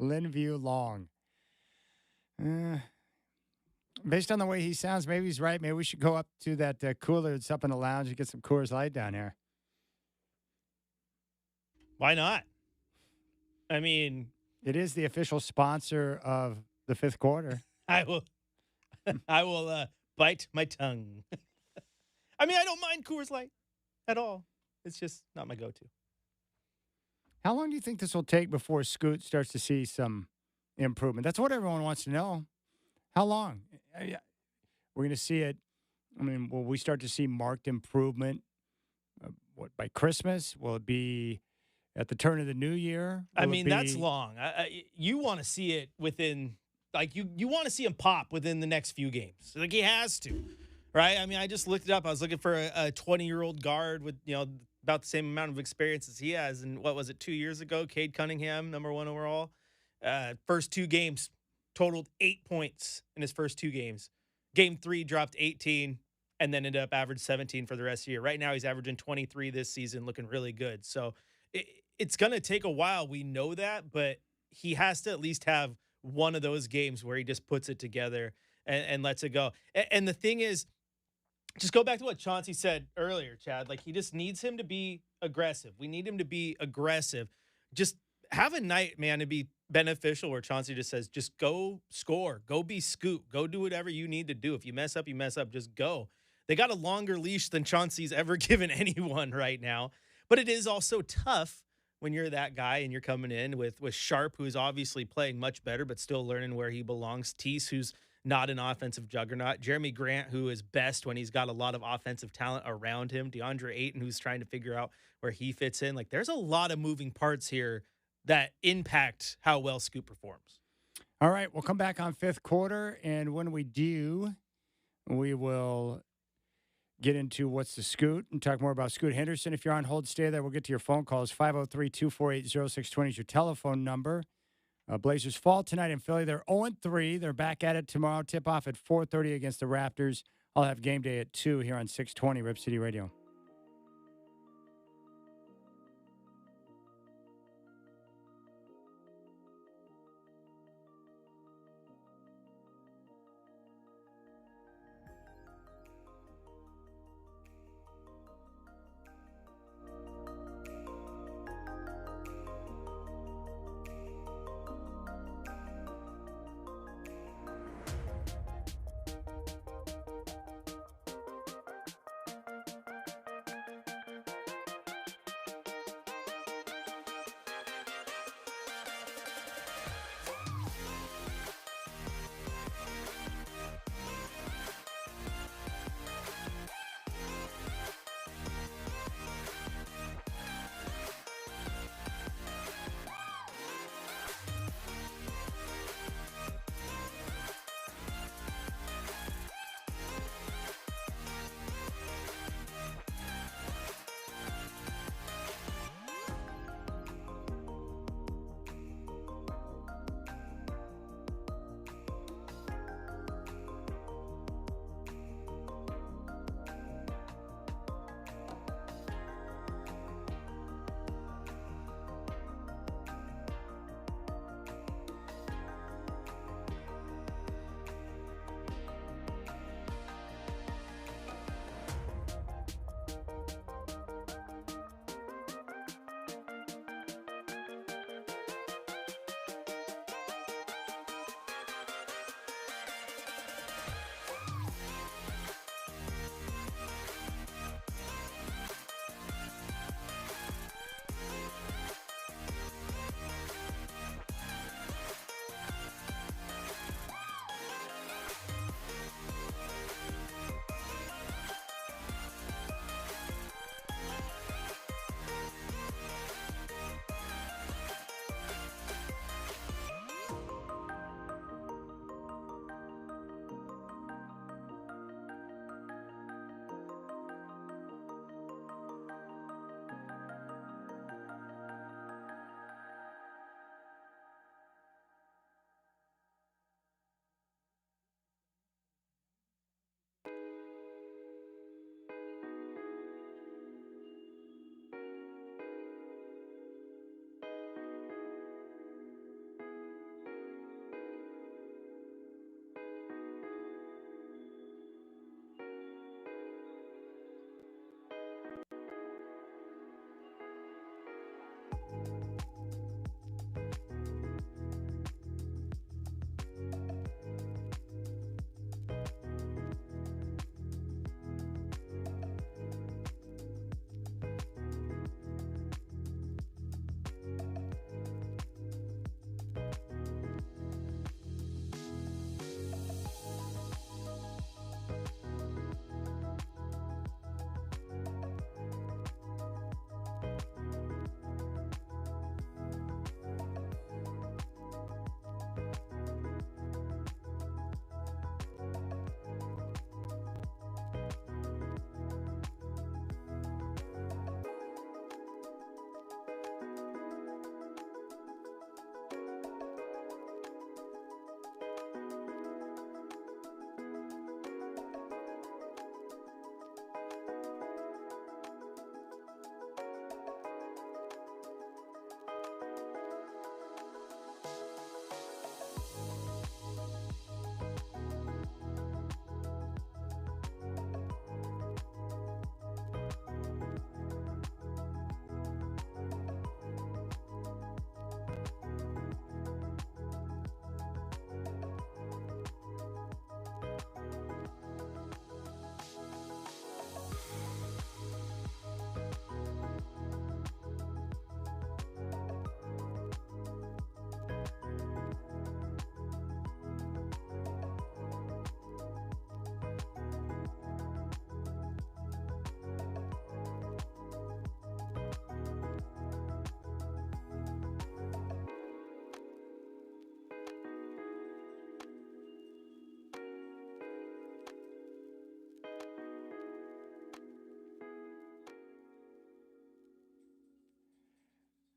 Lenview Long. Based on the way he sounds, maybe he's right. Maybe we should go up to that cooler that's up in the lounge and get some Coors Light down here. Why not? I mean, it is the official sponsor of the 5th quarter. I will bite my tongue. I mean, I don't mind Coors Light at all. It's just not my go-to. How long do you think this will take before Scoot starts to see some improvement? That's what everyone wants to know. How long? We're going to see it. I mean, will we start to see marked improvement by Christmas? Will it be at the turn of the new year? That's long. You want to see it within, you want to see him pop within the next few games. Like he has to, right? I mean, I just looked it up. I was looking for a 20-year-old guard with, about the same amount of experience as he has. And what was it, 2 years ago? Cade Cunningham, number 1 overall. First 2 games, totaled 8 points in his first 2 games. Game 3 dropped 18 and then ended up averaging 17 for the rest of the year. Right now he's averaging 23 this season, looking really good. So it's going to take a while. We know that, but he has to at least have one of those games where he just puts it together and lets it go. And the thing is, just go back to what Chauncey said earlier, Chad. Like, he just needs him to be aggressive. We need him to be aggressive. Just have a night, man, to be beneficial where Chauncey just says, just go score, go be Scoot, go do whatever you need to do. If you mess up, just go. They got a longer leash than Chauncey's ever given anyone right now. But it is also tough when you're that guy and you're coming in with Sharp, who's obviously playing much better, but still learning where he belongs. Tease, who's not an offensive juggernaut. Jeremy Grant, who is best when he's got a lot of offensive talent around him. DeAndre Ayton, who's trying to figure out where he fits in. Like, there's a lot of moving parts here that impact how well Scoot performs. All right, we'll come back on 5th quarter, and when we do, we will get into what's the Scoot and talk more about Scoot Henderson. If you're on hold, stay there. We'll get to your phone calls. 503-248-0620 is your telephone number. Blazers fall tonight in Philly. They're 0-3. They're back at it tomorrow. Tip-off at 4:30 against the Raptors. I'll have game day at 2 here on 620 Rip City Radio.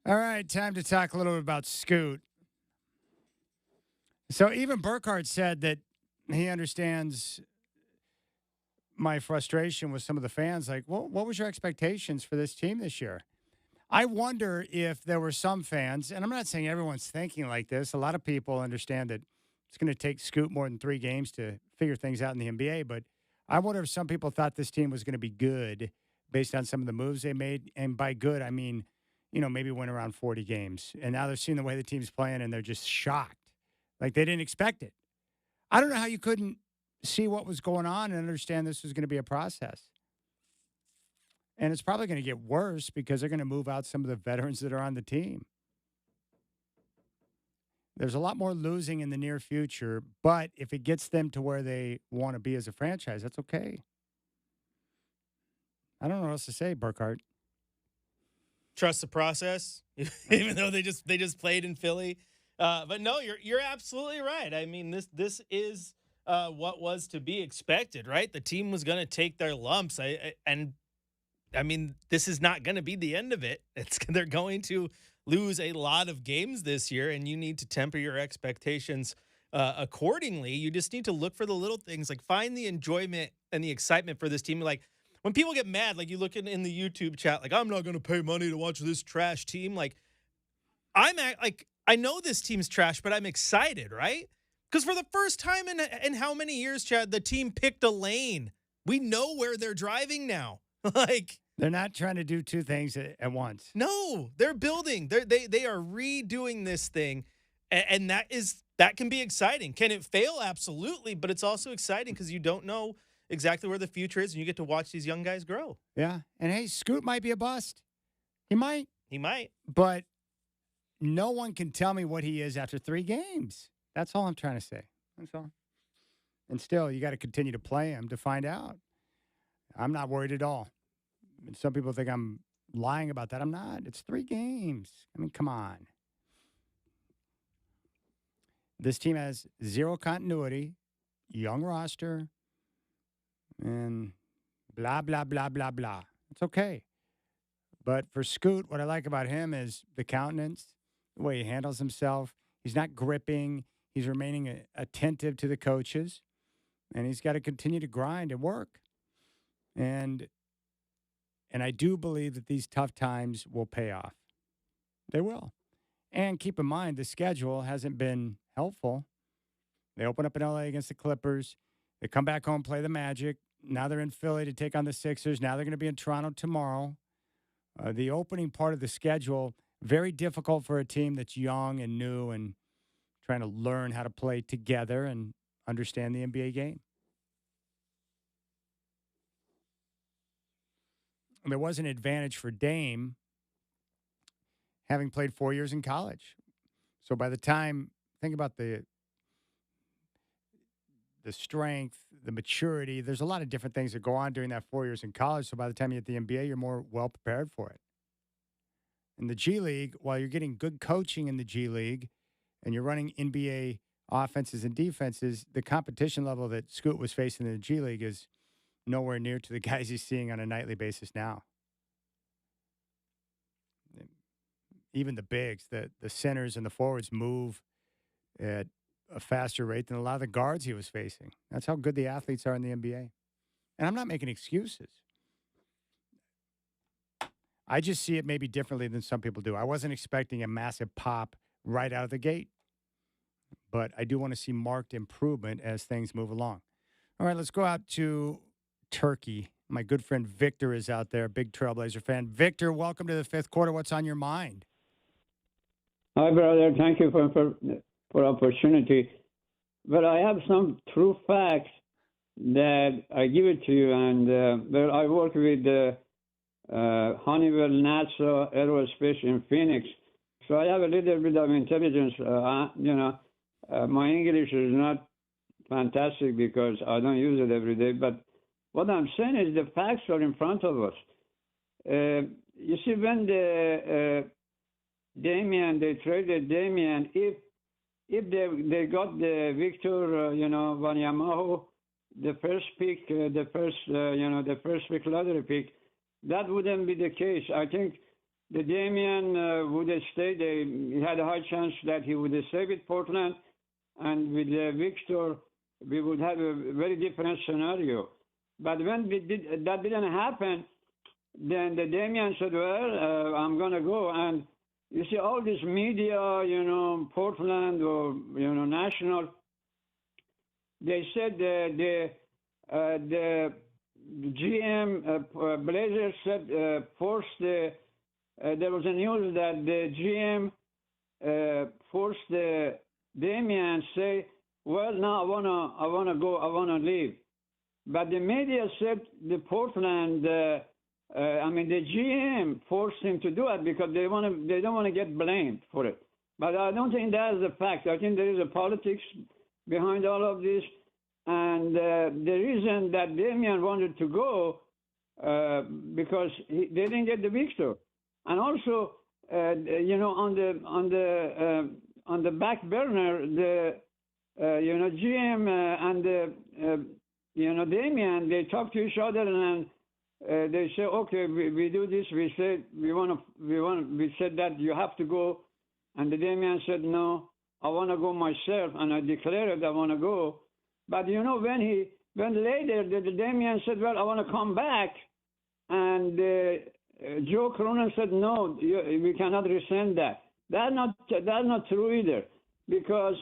All right, time to talk a little bit about Scoot. So even Burkhardt said that he understands my frustration with some of the fans. Like, well, what was your expectations for this team this year? I wonder if there were some fans, and I'm not saying everyone's thinking like this. A lot of people understand that it's going to take Scoot more than 3 games to figure things out in the NBA. But I wonder if some people thought this team was going to be good based on some of the moves they made. And by good, I mean, maybe win around 40 games. And now they're seeing the way the team's playing, and they're just shocked. Like they didn't expect it. I don't know how you couldn't see what was going on and understand this was going to be a process. And it's probably going to get worse because they're going to move out some of the veterans that are on the team. There's a lot more losing in the near future, but if it gets them to where they want to be as a franchise, that's okay. I don't know what else to say, Burkhardt. Trust the process, even though they just played in Philly. But no, you're absolutely right. I mean, this is what was to be expected, right? The team was going to take their lumps. I mean, this is not going to be the end of it. They're going to lose a lot of games this year, and you need to temper your expectations accordingly. You just need to look for the little things, like find the enjoyment and the excitement for this team. Like when people get mad, like you look in the YouTube chat, like I'm not going to pay money to watch this trash team. Like I know this team's trash, but I'm excited, right? Because for the first time in how many years, Chad, the team picked a lane. We know where they're driving now. Like they're not trying to do 2 things at once. No, they're building. They are redoing this thing, and that can be exciting. Can it fail? Absolutely, but it's also exciting because you don't know exactly where the future is, and you get to watch these young guys grow. Yeah, and hey, Scoot might be a bust. He might. But no one can tell me what he is after 3 games. That's all I'm trying to say. That's all. And still, you got to continue to play him to find out. I'm not worried at all. Some people think I'm lying about that. I'm not. It's 3 games. I mean, come on. This team has 0 continuity, young roster, and blah, blah, blah, blah, blah. It's okay. But for Scoot, what I like about him is the countenance, the way he handles himself. He's not gripping. He's remaining attentive to the coaches. And he's got to continue to grind and work. And I do believe that these tough times will pay off. They will. And keep in mind, the schedule hasn't been helpful. They open up in LA against the Clippers. They come back home, play the Magic. Now they're in Philly to take on the Sixers. Now they're going to be in Toronto tomorrow. The opening part of the schedule, very difficult for a team that's young and new and trying to learn how to play together and understand the NBA game. There was an advantage for Dame having played 4 years in college. So by the time, think about the strength, the maturity, there's a lot of different things that go on during that 4 years in college. So by the time you get the NBA, you're more well prepared for it. In the G League, while you're getting good coaching in the G League and you're running NBA offenses and defenses, the competition level that Scoot was facing in the G League is nowhere near to the guys he's seeing on a nightly basis now. Even the bigs, the centers and the forwards move at a faster rate than a lot of the guards he was facing. That's how good the athletes are in the NBA. And I'm not making excuses. I just see it maybe differently than some people do. I wasn't expecting a massive pop right out of the gate, but I do want to see marked improvement as things move along. All right, let's go out to Turkey. My good friend Victor is out there, big Trailblazer fan. Victor, welcome to the 5th quarter. What's on your mind? Hi, brother. Thank you for opportunity. But I have some true facts that I give it to you. And I work with Honeywell, NASA, Aerospace in Phoenix. So I have a little bit of intelligence. My English is not fantastic because I don't use it every day. But what I'm saying is the facts are in front of us. You see, when they traded Damian, if they got the Victor, Wanyamahu, the first pick, the first pick, lottery pick, that wouldn't be the case. I think the Damian would stay. He had a high chance that he would stay with Portland, and with Victor, we would have a very different scenario. But when that didn't happen, then the Damian said, well, I'm going to go. And you see all this media, Portland or, national, they said the GM, Blazers said, forced there was a news that the GM forced the Damian say, well, now I wanna go, I wanna leave. But the media said the Portland, the GM forced him to do it because they don't want to get blamed for it. But I don't think that is a fact. I think there is a politics behind all of this, and the reason that Damian wanted to go because they didn't get the Victor, and also on the back burner the GM and the Damian, they talk to each other and they say, okay, we do this. We said we said that you have to go, and the Damian said no, I want to go myself, and I declared I want to go. But when later the Damian said, well, I want to come back, and Joe Cronin said no, we cannot rescind that. That's not true either, because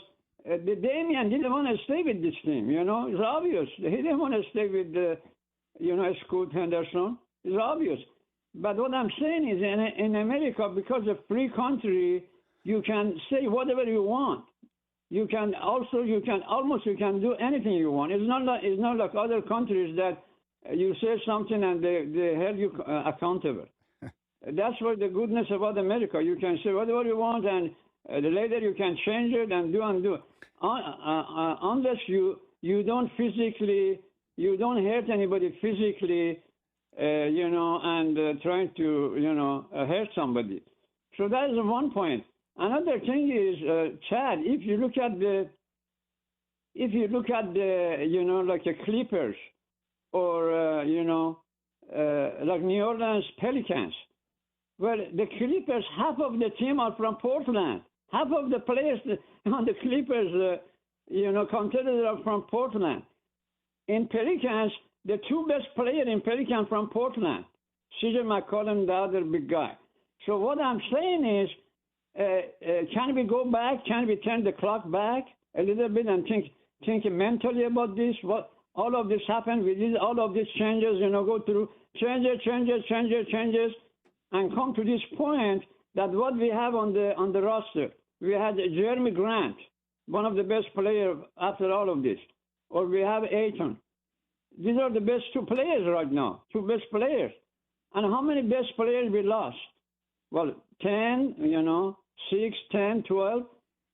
the Damian didn't want to stay with this team. It's obvious. He didn't want to stay with Scoot Henderson. It's obvious. But what I'm saying is, in America, because of free country, you can say whatever you want. You can do anything you want. It's not like other countries that you say something and they hold you accountable. That's what the goodness about America. You can say whatever you want, and later you can change it and do. Unless you don't hurt anybody physically, and trying to, hurt somebody. So that is one point. Another thing is, Chad, if you look at the, like the Clippers or, like New Orleans Pelicans, well, the Clippers, half of the team are from Portland. Half of the players on the Clippers, contenders are from Portland. In Pelicans, the two best players in Pelicans from Portland, CJ McCollum, the other big guy. So what I'm saying is, can we go back? Can we turn the clock back a little bit and think mentally about this? What all of this happened? We did all of these changes, go through changes, and come to this point that what we have on the roster, we had Jeremy Grant, one of the best players after all of this, or we have Ayton. These are the best two players right now, two best players. And how many best players we lost? Well, 10, 6, 10, 12.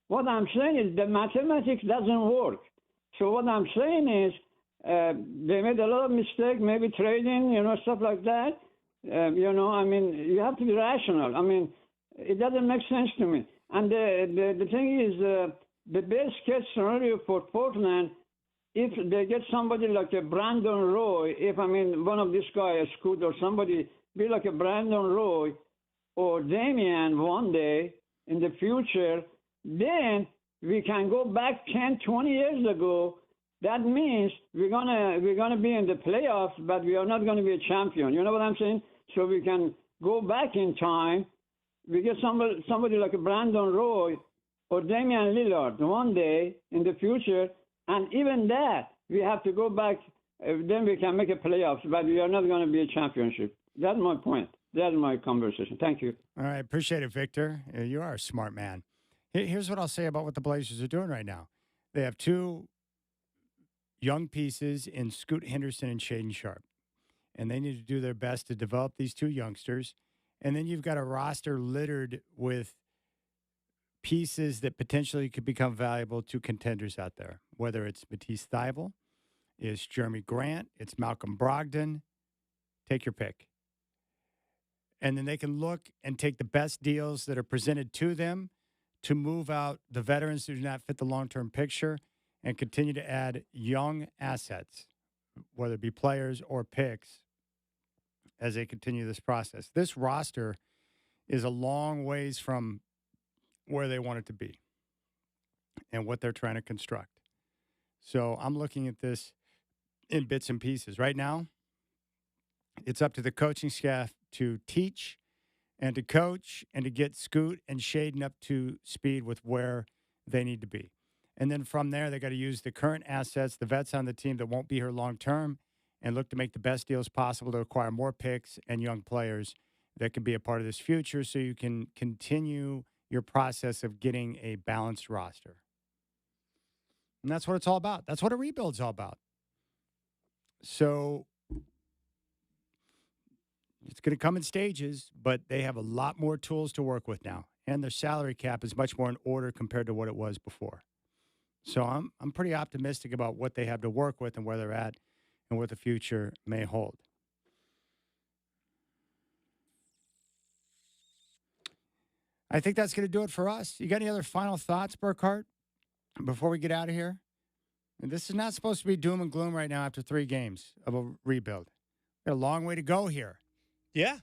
What I'm saying is the mathematics doesn't work. So what I'm saying is they made a lot of mistakes, maybe trading, stuff like that. You have to be rational. It doesn't make sense to me. And the thing is, the best case scenario for Portland, if they get somebody like a Brandon Roy, one of these guys, Scoot or somebody, be like a Brandon Roy or Damian one day in the future, then we can go back 10, 20 years ago. That means we're gonna be in the playoffs, but we are not going to be a champion. You know what I'm saying? So we can go back in time. We get somebody like a Brandon Roy or Damian Lillard one day in the future, and even that we have to go back. Then we can make a playoffs, but we are not going to be a championship. That's my point. That's my conversation. Thank you. All right, appreciate it, Victor. You are a smart man. Here's what I'll say about what the Blazers are doing right now. They have two young pieces in Scoot Henderson and Shaedon Sharpe, and they need to do their best to develop these two youngsters. And then you've got a roster littered with pieces that potentially could become valuable to contenders out there, whether it's Matisse Thybulle, it's Jeremy Grant, it's Malcolm Brogdon. Take your pick. And then they can look and take the best deals that are presented to them to move out the veterans who do not fit the long-term picture and continue to add young assets, whether it be players or picks, as they continue this process. This roster is a long ways from where they want it to be and what they're trying to construct. So I'm looking at this in bits and pieces. Right now, it's up to the coaching staff to teach and to coach and to get Scoot and Shaden up to speed with where they need to be. And then from there, they got to use the current assets, the vets on the team that won't be here long term, and look to make the best deals possible to acquire more picks and young players that can be a part of this future so you can continue your process of getting a balanced roster. And that's what it's all about. That's what a rebuild's all about. So it's going to come in stages, but they have a lot more tools to work with now. And their salary cap is much more in order compared to what it was before. So I'm pretty optimistic about what they have to work with and where they're at and what the future may hold. I think that's going to do it for us. You got any other final thoughts, Burkhardt, before we get out of here? And this is not supposed to be doom and gloom right now after 3 games of a rebuild. Got a long way to go here. Yeah,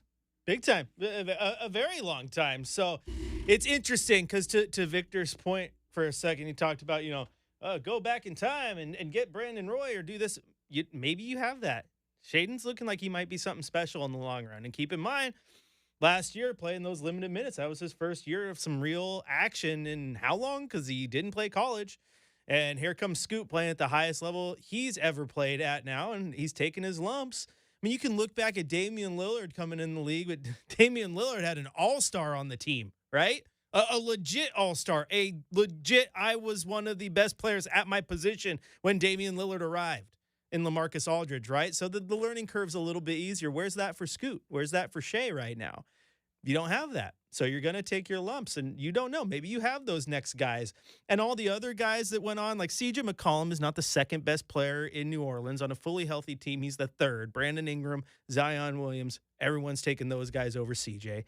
big time. A very long time. So it's interesting because to Victor's point for a second, he talked about, go back in time and get Brandon Roy or do this. Maybe you have that. Shaden's looking like he might be something special in the long run. And keep in mind, last year playing those limited minutes, that was his first year of some real action in how long? Because he didn't play college. And here comes Scoot playing at the highest level he's ever played at now, and he's taking his lumps. I mean, you can look back at Damian Lillard coming in the league, but Damian Lillard had an all-star on the team, right? A legit all-star, I was one of the best players at my position when Damian Lillard arrived in LaMarcus Aldridge, right? So the learning curve's a little bit easier. Where's that for Scoot? Where's that for Shea right now? You don't have that. So you're going to take your lumps, and you don't know. Maybe you have those next guys. And all the other guys that went on, like CJ McCollum is not the second best player in New Orleans. On a fully healthy team, he's the third. Brandon Ingram, Zion Williams, everyone's taking those guys over CJ.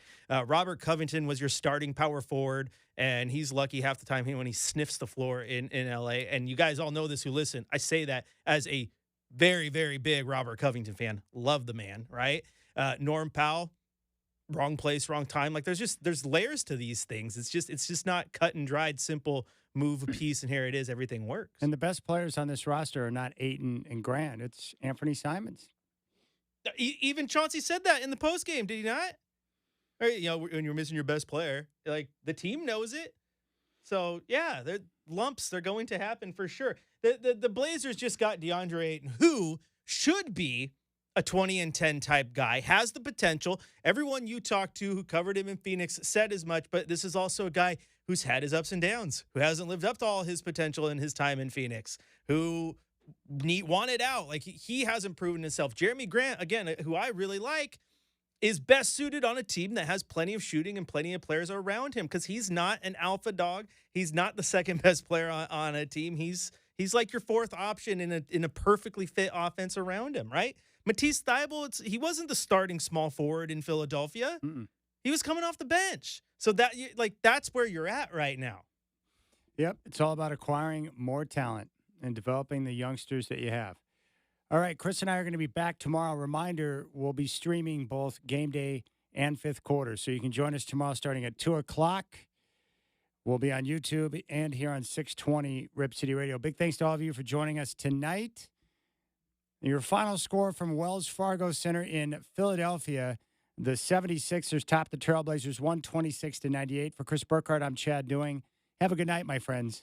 Robert Covington was your starting power forward, and he's lucky half the time when he sniffs the floor in L.A. And you guys all know this who listen. I say that as a very, very big Robert Covington fan. Love the man, right? Norm Powell. Wrong place, wrong time. Like there's layers to these things. It's just not cut and dried, simple move a piece and here it is. Everything works. And the best players on this roster are not Ayton and Grant. It's Anthony Simons. Even Chauncey said that in the post game, did he not? Or, when you're missing your best player, like the team knows it. So yeah, they're lumps. They're going to happen for sure. The Blazers just got DeAndre Ayton, who should be a 20-10 type guy, has the potential. Everyone you talked to who covered him in Phoenix said as much, but this is also a guy who's had his ups and downs, who hasn't lived up to all his potential in his time in Phoenix, who wanted out. Like he hasn't proven himself. Jeremy Grant, again, who I really like, is best suited on a team that has plenty of shooting and plenty of players around him because he's not an alpha dog. He's not the second best player on a team. He's like your fourth option in a perfectly fit offense around him, right? Matisse Thybulle, he wasn't the starting small forward in Philadelphia. Mm-mm. He was coming off the bench. So that's where you're at right now. Yep, it's all about acquiring more talent and developing the youngsters that you have. All right, Chris and I are going to be back tomorrow. Reminder, we'll be streaming both game day and fifth quarter. So you can join us tomorrow starting at 2 o'clock. We'll be on YouTube and here on 620 Rip City Radio. Big thanks to all of you for joining us tonight. Your final score from Wells Fargo Center in Philadelphia. The 76ers top the Trailblazers 126-98. For Chris Burkhardt, I'm Chad Doing. Have a good night, my friends.